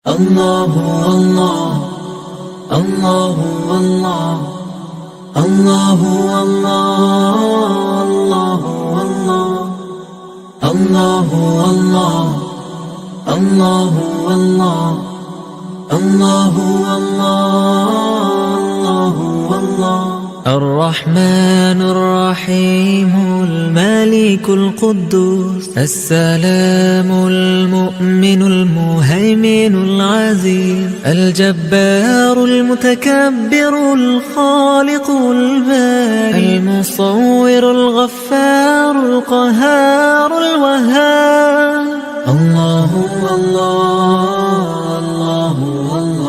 الله الله الله الله الله الله الله الله الله الله الله الله الله الرحمن الرحيم الملك القدوس السلام المؤمن المهيمن العزيز الجبار المتكبر الخالق البارئ المصور الغفار القهار الوهاب الله الله الله الله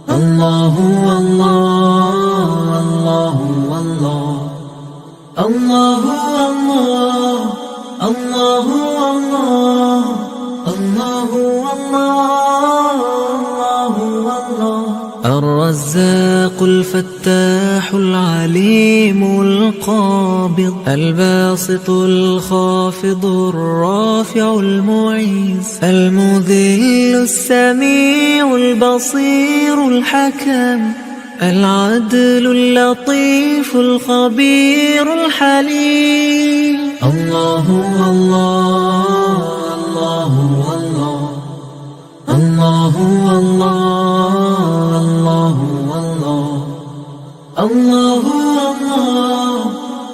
الله الله الله الله الله الله الرزاق الفتاح العليم القابض الباسط الخافض الرافع المعيز المذل السميع البصير الحكم العدل اللطيف الخبير الحليم الله الله الله الله الله الله الله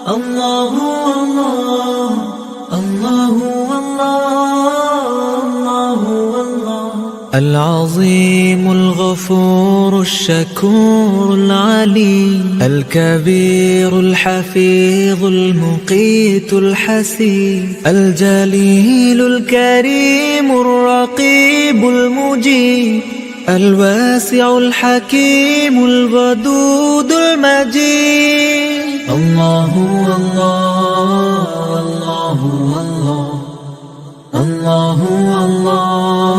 الله الله الله العظيم الغفور الشكور العليم الكبير الحفيظ المقيت الحسيب الجليل الكريم الرقيب المجيب الواسع الحكيم الودود المجيد الله الله الله الله الله الله الله الله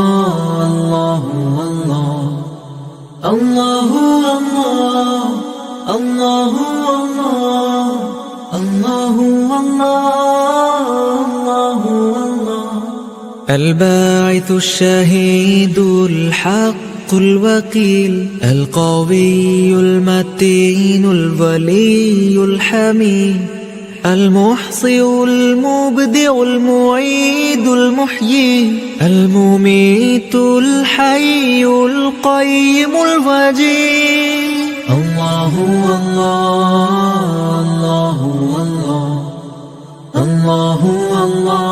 الباعث الشهيد الحق الوكيل القوي المتين الولي الحميد المحصي المبدع المعيد المحيي المميت الحي القيم الوجيه الله الله الله الله الله الله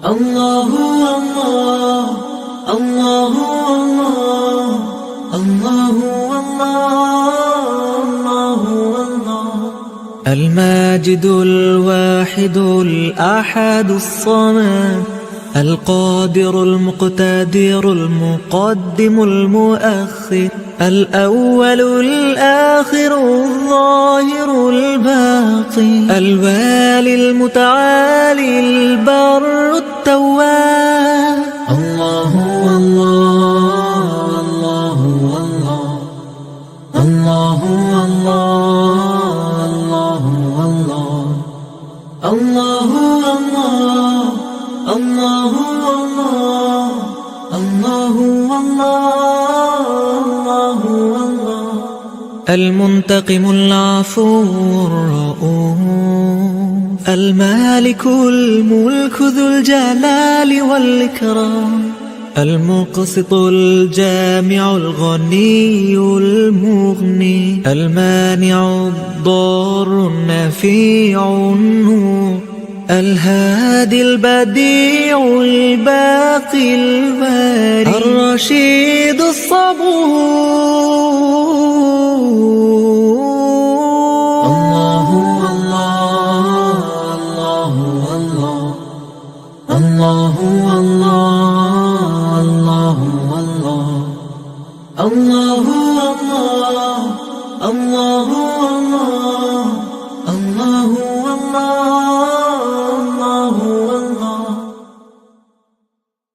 الله الله الله الماجد الواحد الأحد الصمد القادر المقتدر المقدم المؤخر الأول الآخر الظاهر الباطن الوالي المتعالي البر التواب الله الله الله الله الله الله الله الله الله الله المنتقم العفو الرؤوف المالك الملك ذو الجلال والإكرام المقسط الجامع الغني المغني المانع الضار النفيع النور الهادي البديع الباقي الباري الرشيد الصبور الله الله الله الله الله الله الله الله